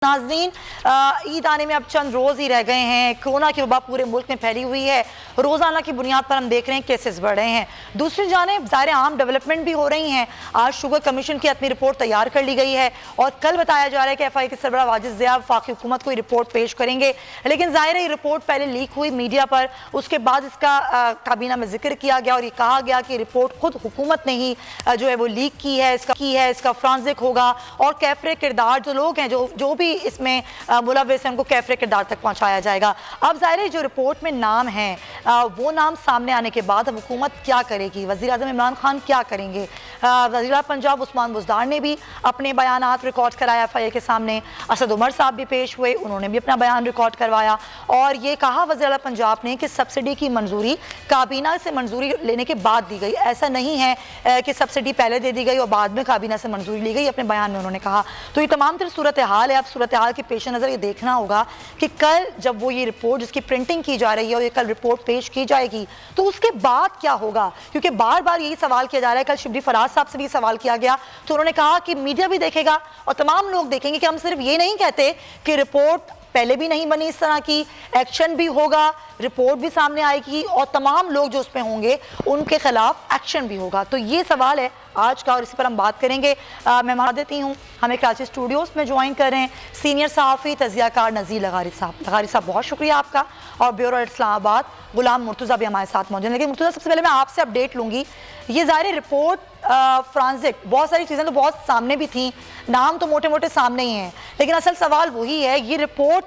नाज़रीन, ईद आने में अब चंद रोज़ ही रह गए हैं। कोरोना की वबा पूरे मुल्क में फैली हुई है। रोज़ाना की बुनियाद पर हम देख रहे हैं केसेस बढ़ रहे हैं। दूसरी जानिब ज़ाहिर आम डेवलपमेंट भी हो रही हैं। आज शुगर कमीशन की अपनी रिपोर्ट तैयार कर ली गई है और कल बताया जा रहा है कि FI के सरबराह वाजिद ज़िया वफाकी हुकूमत को रिपोर्ट पेश करेंगे। लेकिन ज़ाहिर है ये रिपोर्ट पहले लीक हुई मीडिया पर, उसके बाद इसका काबीना में जिक्र किया गया और ये कहा गया कि रिपोर्ट खुद हुकूमत ने ही जो है वो लीक की है, इसका फ्रांसिक होगा और कैफरे किरदार जो लोग हैं जो भी इसमें मुलव्विस हैं उनको कैफरे किरदार तक पहुंचाया जाएगा। अब ज़ाहिर है जो रिपोर्ट में नाम है वो नाम सामने आने के बाद अब हुकूमत क्या करेगी, वज़ीर आज़म इमरान खान क्या करेंगे। वज़ीर पंजाब उस्मान बुज़दार ने भी अपने बयानात रिकॉर्ड कराया FI के सामने। असद उमर साहब भी पेश हुए, उन्होंने भी अपना बयान रिकॉर्ड करवाया और ये कहा वज़ीर पंजाब ने कि सब्सिडी की मंजूरी काबीना से मंजूरी लेने के बाद दी गई। ऐसा नहीं है कि सब्सिडी पहले दे दी गई और बाद में काबीना से मंजूरी ली गई, अपने बयान में उन्होंने कहा। तो ये तमाम तरह सूरत हाल है। अब सूरत हाल के पेश नज़र ये देखना होगा कि कल जब वो ये रिपोर्ट जिसकी प्रिंटिंग की जा रही है और ये कल रिपोर्ट पेश की जाएगी तो उसके बाद क्या होगा, क्योंकि बार बार यही सवाल किया जा रहा है। कल शिबली फराज साहब से भी सवाल किया गया तो उन्होंने कहा कि मीडिया भी देखेगा और तमाम लोग देखेंगे कि हम सिर्फ ये नहीं कहते कि रिपोर्ट पहले भी नहीं बनी इस तरह की, एक्शन भी होगा, रिपोर्ट भी सामने आएगी और तमाम लोग जो उसमें होंगे उनके खिलाफ एक्शन भी होगा। तो ये सवाल है आज का और इसी पर हम बात करेंगे। मैं मान देती हूँ हमें कराची स्टूडियोज़ में ज्वाइन कर रहे हैं सीनियर सहाफ़ी तज़ियाकार नज़ीर लगारी साहब। लगारी साहब बहुत शुक्रिया आपका। और ब्यूरो इस्लामाबाद गुलाम मुर्तज़ा भी हमारे साथ मौजूद हैं। लेकिन मुर्तज़ा, सबसे पहले मैं आपसे अपडेट लूँगी। ये ज़ाहिर रिपोर्ट फ्रांसिक, बहुत सारी चीज़ें तो बहुत सामने भी थी, नाम तो मोटे मोटे सामने ही हैं, लेकिन असल सवाल वही है ये रिपोर्ट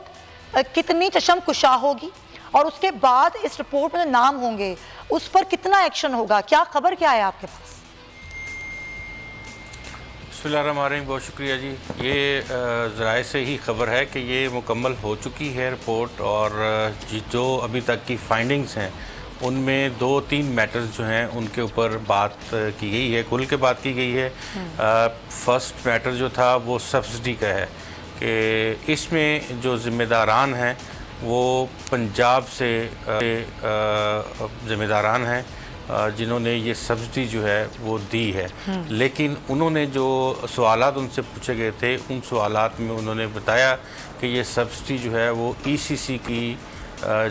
कितनी चशम कुशा होगी और उसके बाद इस रिपोर्ट में जो नाम होंगे उस पर कितना एक्शन होगा। क्या खबर क्या है आपके पास? बिस्मिल्लाहिर्रहमानिर्रहीम, बहुत शुक्रिया जी। ये ज़राए से ही खबर है कि ये मुकम्मल हो चुकी है रिपोर्ट और जो अभी तक की फाइंडिंग्स हैं उनमें 2-3 मैटर्स जो हैं उनके ऊपर बात की गई है, खुल के बात की गई है। फर्स्ट मैटर जो था वो सब्सिडी का है कि इसमें जो ज़िम्मेदारान हैं वो पंजाब से ज़िम्मेदारान हैं जिन्होंने ये सब्सिडी जो है वो दी है। लेकिन उन्होंने जो सवालात उनसे पूछे गए थे उन सवालात में उन्होंने बताया कि ये सब्सिडी जो है वो ECC की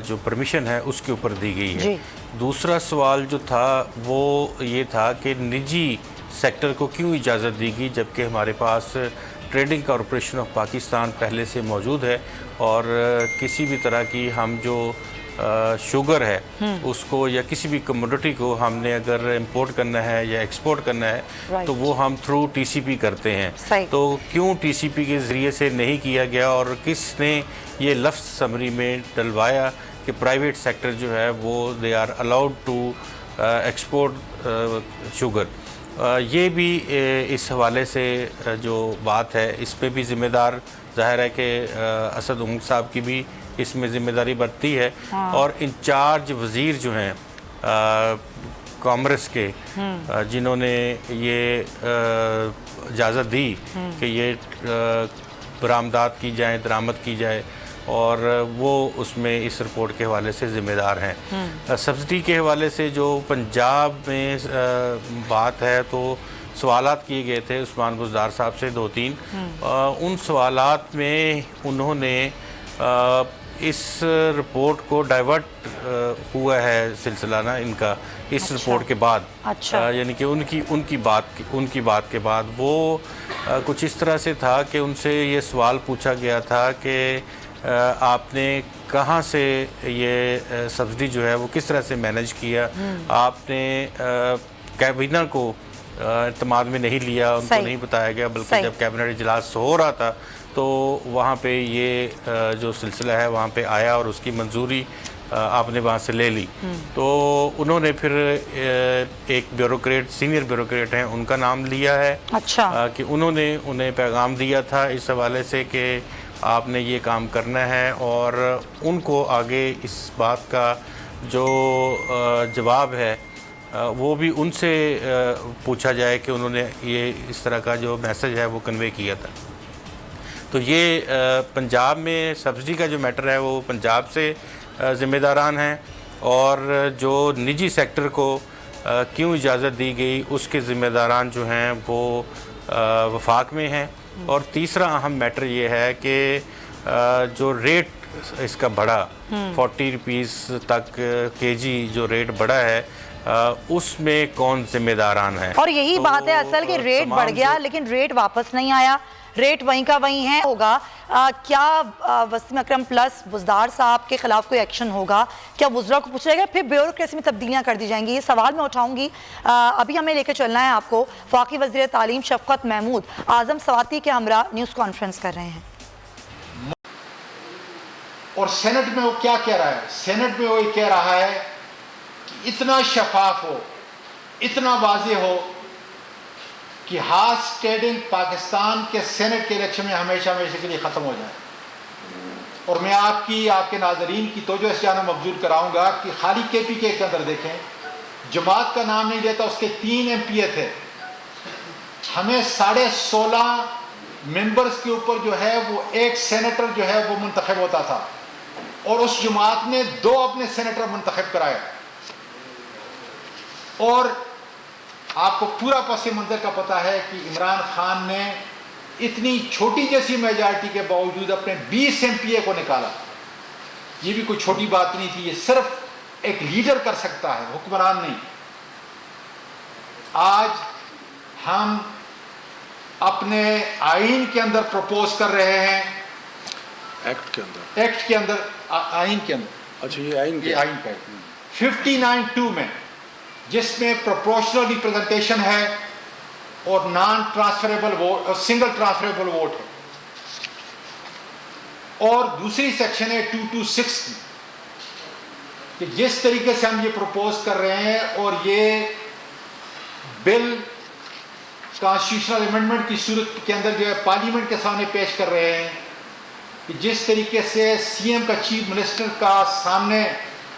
जो परमिशन है उसके ऊपर दी गई है। दूसरा सवाल जो था वो ये था कि निजी सेक्टर को क्यों इजाज़त दी गई जबकि हमारे पास ट्रेडिंग कॉरपोरेशन ऑफ पाकिस्तान पहले से मौजूद है और किसी भी तरह की हम जो शुगर है उसको या किसी भी कमोडिटी को हमने अगर इंपोर्ट करना है या एक्सपोर्ट करना है तो वो हम थ्रू TCP करते हैं। तो क्यों TCP के ज़रिए से नहीं किया गया और किसने ये लफ्ज़ समरी में डलवाया कि प्राइवेट सेक्टर जो है वो they are allowed to export sugar. ये भी इस हवाले से जो बात है इस पे भी ज़िम्मेदार ज़ाहिर है कि असद उमर साहब की भी इसमें ज़िम्मेदारी बढ़ती है। और इंचार्ज वज़ीर जो हैं कॉमर्स के जिन्होंने ये इजाज़त दी कि ये बरामदात की जाए, दरामद की जाए और वो उसमें इस रिपोर्ट के हवाले से ज़िम्मेदार हैं। सब्सिडी के हवाले से जो पंजाब में बात है तो सवालात किए गए थे उस्मान बुज़दार साहब से 2-3। उन सवालात में उन्होंने इस रिपोर्ट को डाइवर्ट हुआ है सिलसिला ना इनका इस रिपोर्ट के बाद। यानी कि उनकी बात के बाद वो कुछ इस तरह से था कि उनसे ये सवाल पूछा गया था कि आपने कहाँ से ये सब्सिडी जो है वो किस तरह से मैनेज किया, आपने कैबिना को इत्मीनान में नहीं लिया, उनको नहीं बताया गया, बल्कि जब कैबिनेट इजलास हो रहा था तो वहाँ पे ये जो सिलसिला है वहाँ पे आया और उसकी मंजूरी आपने वहाँ से ले ली। तो उन्होंने फिर एक ब्यूरोक्रेट, सीनियर ब्यूरोक्रेट हैं, उनका नाम लिया है। कि उन्होंने उन्हें पैगाम दिया था इस हवाले से कि आपने ये काम करना है और उनको आगे इस बात का जो जवाब है वो भी उनसे पूछा जाए कि उन्होंने ये इस तरह का जो मैसेज है वो कन्वे किया था। तो ये पंजाब में सब्सिडी का जो मैटर है वो पंजाब से ज़िम्मेदारान हैं और जो निजी सेक्टर को क्यों इजाज़त दी गई उसके ज़िम्मेदारान जो हैं वो वफाक में हैं। और तीसरा अहम मैटर ये है कि जो रेट इसका बढ़ा 40 रुपीज़ तक केजी जो रेट बढ़ा है उसमें कौन जिम्मेदारान है। और यही बात है असल कि रेट बढ़ गया लेकिन रेट वापस नहीं आया, रेट वहीं का वहीं है। होगा क्या वसीम अकरम प्लस बुज़दार साहब के खिलाफ कोई एक्शन होगा, क्या वुज़रा को पूछा जाएगा, फिर ब्यूरोक्रेसी में तब्दीलियां कर दी जाएंगी? ये सवाल मैं उठाऊंगी। अभी हमें लेकर चलना है आपको, वफ़ाकी वज़ीर तालीम शफ़क़त महमूद आज़म सवाती के हमरा न्यूज़ कॉन्फ्रेंस कर रहे हैं। और सेनेट में वो क्या कह रहा है? सेनेट में वो ये कह रहा है कि इतना शफाफ हो, इतना वाज़ेह हो कि हार्स ट्रेडिंग पाकिस्तान के सेनेट के इलेक्शन में हमेशा हमेशा के लिए ख़त्म हो जाए। और मैं आपके नाजरीन की तवज्जो इस जाना मबजूर कराऊंगा कि खाली KPK के अंदर देखें, जमात का नाम नहीं लेता, उसके 3 MPA थे। हमें 16.5 मेंबर्स के ऊपर जो है वो एक सेनेटर जो है वो मुंतखब होता था और उस जमात ने 2 अपने सेनेटर मुंतखब कराए। और आपको पूरा पस मंज़र का पता है कि इमरान खान ने इतनी छोटी जैसी मेजॉरिटी के बावजूद अपने 20 MPA को निकाला। ये भी कोई छोटी बात नहीं थी, ये सिर्फ एक लीडर कर सकता है, हुक्मरान नहीं। आज हम अपने आइन के अंदर प्रपोज कर रहे हैं, एक्ट के अंदर आइन के अंदर, अच्छा ये आइन का 59(2) में, जिसमें प्रोपोर्शनल रिप्रेजेंटेशन है और नॉन ट्रांसफरेबल वोट और सिंगल ट्रांसफरेबल वोट है। और दूसरी सेक्शन है 226 की, कि जिस तरीके से हम ये प्रपोज कर रहे हैं और ये बिल कॉन्स्टिट्यूशनल अमेंडमेंट की सूरत के अंदर जो है पार्लियामेंट के सामने पेश कर रहे हैं, कि जिस तरीके से CM का, चीफ मिनिस्टर का सामने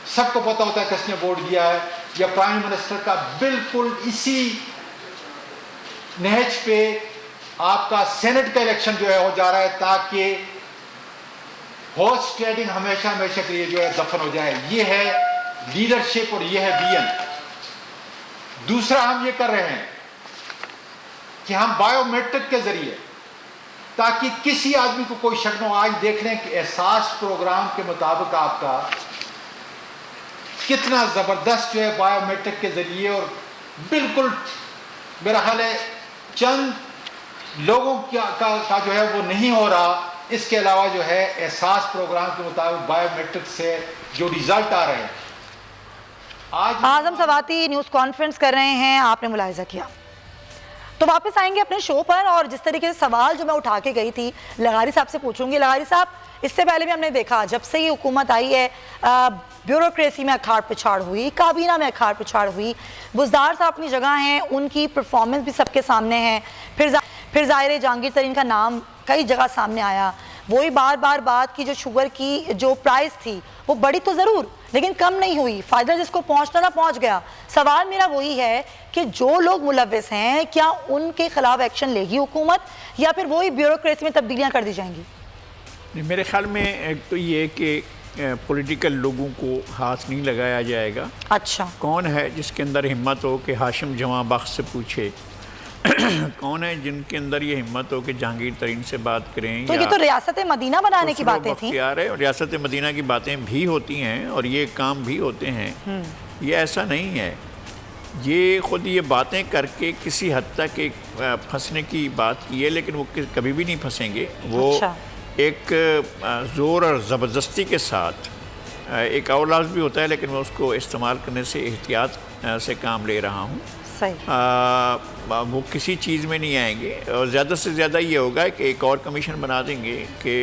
सबको पता होता है किसने वोट दिया है, या प्राइम मिनिस्टर का, बिल्कुल इसी नहज पे आपका सेनेट का इलेक्शन जो है हो जा रहा है, ताकि हॉर्स ट्रेडिंग हमेशा हमेशा के लिए जो है दफन हो जाए। ये है लीडरशिप और ये है विजन। दूसरा हम ये कर रहे हैं कि हम बायोमेट्रिक के जरिए, ताकि किसी आदमी को कोई शक न हो। आज देख रहे हैं कि एहसास प्रोग्राम के मुताबिक आपका कितना ज़बरदस्त जो है बायोमेट्रिक के ज़रिए, और बिल्कुल मेरा ख्याल है चंद लोगों का जो है वो नहीं हो रहा। इसके अलावा जो है एहसास प्रोग्राम के मुताबिक बायोमेट्रिक से जो रिज़ल्ट आ रहे हैं। आज आज़म सवाती न्यूज़ कॉन्फ्रेंस कर रहे हैं, आपने मुलाहिजा किया। तो वापस आएंगे अपने शो पर, और जिस तरीके से सवाल जो मैं उठा के गई थी लगारी साहब से पूछूंगी। लगारी साहब, इससे पहले भी हमने देखा जब से ये हुकूमत आई है ब्यूरोक्रेसी में अखाड़ पिछाड़ हुई, काबीना में अखाड़ पिछाड़ हुई। बुज़दार साहब अपनी जगह हैं, उनकी परफॉर्मेंस भी सबके सामने है। फिर ज़ाहिर जहांगीर तरीन का नाम कई जगह सामने आया। वही बार बात की, जो शुगर की जो प्राइस थी वो बढ़ी तो ज़रूर लेकिन कम नहीं हुई, फ़ायदा जिसको पहुंचना था पहुंच गया। सवाल मेरा वही है कि जो लोग मुलव्विस हैं, क्या उनके खिलाफ एक्शन लेगी हुकूमत, या फिर वही ब्यूरोक्रेसी में तब्दीलियां कर दी जाएंगी? मेरे ख्याल में एक तो ये कि पॉलिटिकल लोगों को हाथ नहीं लगाया जाएगा। अच्छा, कौन है जिसके अंदर हिम्मत हो कि हाशिम जवां बख्श से पूछे? कौन है जिनके अंदर ये हिम्मत हो कि जहांगीर तरीन से बात करें? तो ये तो रियासत मदीना बनाने की बातें थी। रियासत मदीना की बातें भी होती हैं और ये काम भी होते हैं। ये ऐसा नहीं है, ये ख़ुद ये बातें करके किसी हद तक एक फंसने की बात की है, लेकिन वो कभी भी नहीं फंसेंगे। वो अच्छा। एक ज़ोर और ज़बरदस्ती के साथ, एक और लफ्ज़ भी होता है लेकिन मैं उसको इस्तेमाल करने से एहतियात से काम ले रहा हूँ। वो किसी चीज़ में नहीं आएंगे, और ज़्यादा से ज़्यादा ये होगा कि एक और कमीशन बना देंगे कि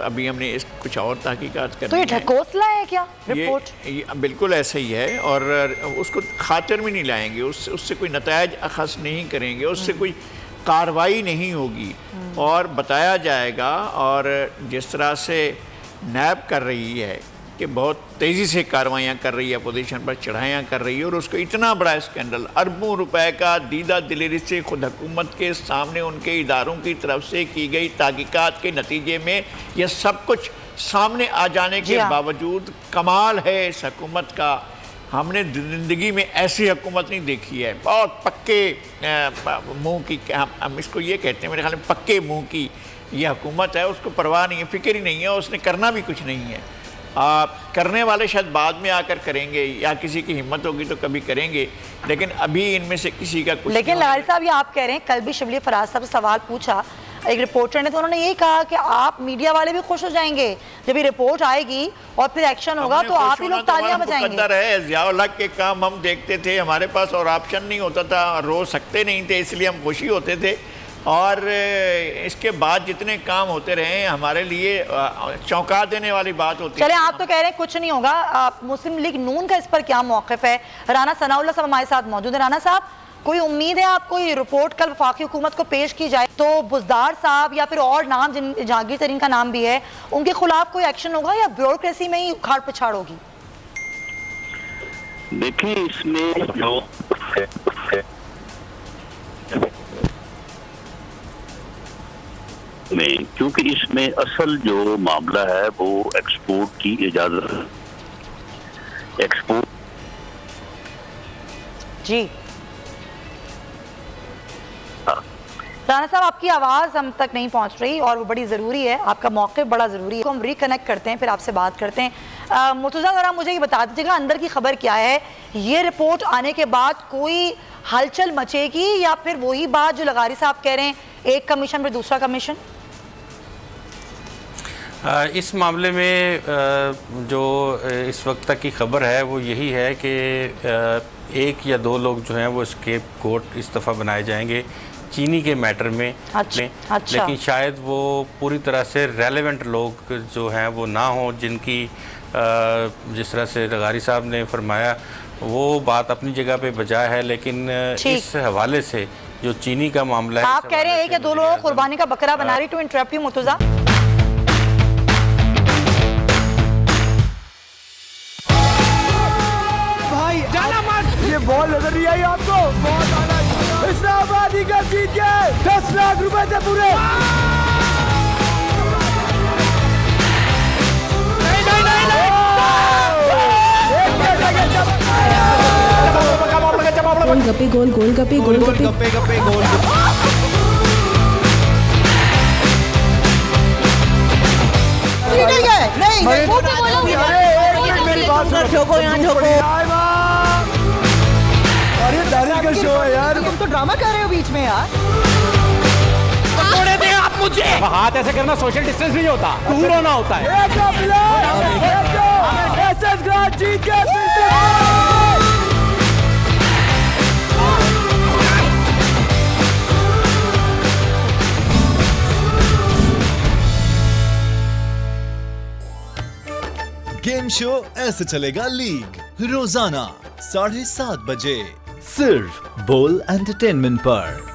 अभी हमने इस कुछ और तहकीकात करनी है। तो ये ढकोसला है क्या रिपोर्ट? ये बिल्कुल ऐसा ही है, और उसको खातिर में नहीं लाएंगे, उससे कोई नतायज अखज़ नहीं करेंगे, उससे कोई कार्रवाई नहीं होगी, और बताया जाएगा। और जिस तरह से नैब कर रही है कि बहुत तेज़ी से कार्रवाइयाँ कर रही है, अपोजिशन पर चढ़ाइयाँ कर रही है, और उसको इतना बड़ा स्कैंडल, अरबों रुपए का दीदा दिलेरी से खुद हुकूमत के सामने उनके इदारों की तरफ से की गई तहकीकात के नतीजे में यह सब कुछ सामने आ जाने के बावजूद कमाल है इस हुकूमत का हमने ज़िंदगी में ऐसी हुकूमत नहीं देखी है। बहुत पक्के मुंह की, हम इसको ये कहते हैं मेरे ख्याल में, पक्के मुंह की ये हुकूमत है। उसको परवाह नहीं है, फिक्र ही नहीं है, उसने करना भी कुछ नहीं है। करने वाले शायद बाद में आकर करेंगे, या किसी की हिम्मत होगी तो कभी करेंगे, लेकिन अभी इनमें से किसी का कुछ। लेकिन लाल साहब, ये आप कह रहे हैं, कल भी शिबली फराज साहब से सवाल पूछा एक रिपोर्टर ने, तो उन्होंने यही कहा कि आप मीडिया वाले भी खुश हो जाएंगे जब ये रिपोर्ट आएगी और फिर एक्शन होगा तो आप ही लोग तालियां बजाएंगे। है ज़िया-उल हक के काम हम देखते थे, हमारे पास और ऑप्शन नहीं होता था, रो सकते नहीं थे, इसलिए हम खुशी होते थे। और इसके बाद जितने काम होते रहे हमारे लिए चौंका देने वाली बात होती है। चले, आप तो कह रहे हैं कुछ नहीं होगा, मुस्लिम लीग नून का इस पर क्या मौक़िफ़ है? राना सनाउल्लाह साहब हमारे साथ मौजूद है। राना साहब, कोई उम्मीद है आपको ये रिपोर्ट कल वफाकी हुकूमत को पेश की जाए तो बुज़दार साहब या फिर और नाम, जिन जहांगीर तरीन का नाम भी है, उनके खिलाफ कोई एक्शन होगा या ब्यूरोक्रेसी में ही उखाड़ पिछाड़ होगी? देखिए, इसमें जो में, क्योंकि इसमें असल जो मामला है वो एक्सपोर्ट की इजाजत, एक्सपोर्ट जी। राना साहब, आपकी आवाज़ हम तक नहीं पहुंच रही और वो बड़ी ज़रूरी है, आपका मौक़िफ़ बड़ा ज़रूरी है। तो हम रिकनेक्ट करते हैं, फिर आपसे बात करते हैं। मुर्तज़ा, ज़रा मुझे ये बता दीजिएगा, अंदर की खबर क्या है? ये रिपोर्ट आने के बाद कोई हलचल मचेगी या फिर वही बात जो लगारी साहब कह रहे हैं, एक कमीशन फिर दूसरा कमीशन? इस मामले में जो इस वक्त तक की खबर है वो यही है कि एक या दो लोग जो हैं वो स्केप गोट इस दफ़ा बनाए जाएंगे चीनी के मैटर में। अच्छा। लेकिन शायद वो पूरी तरह से रेलेवेंट लोग जो हैं वो ना हों, जिनकी जिस तरह से लगारी साहब ने फरमाया वो बात अपनी जगह पे बजा है, लेकिन इस हवाले से जो चीनी का मामला है, आप कह रहे हैं कि दो लोग कुर्बानी का बकरा बना रही। टू इंटरप्ट यू मुर्तज़ा, ये बॉल नजर नहीं आई आपको? इस्लामाबादी का जीत गए 10 लाख रुपए थे पूरे। गोलगप्पे गोलगप्पे नहीं, मेरी बात सुनो, ठोको यहाँ ठोको। अरे दानिश का शो है यार, तुम तो ड्रामा कर रहे हो बीच में यार। पकौड़े दे आप मुझे। हाथ ऐसे करना सोशल डिस्टेंस नहीं होता, दूर होना होता है। जीत गए। गेम शो ऐसे चलेगा लीग, रोजाना 7:30 बजे, सिर्फ बोल एंटरटेनमेंट पर।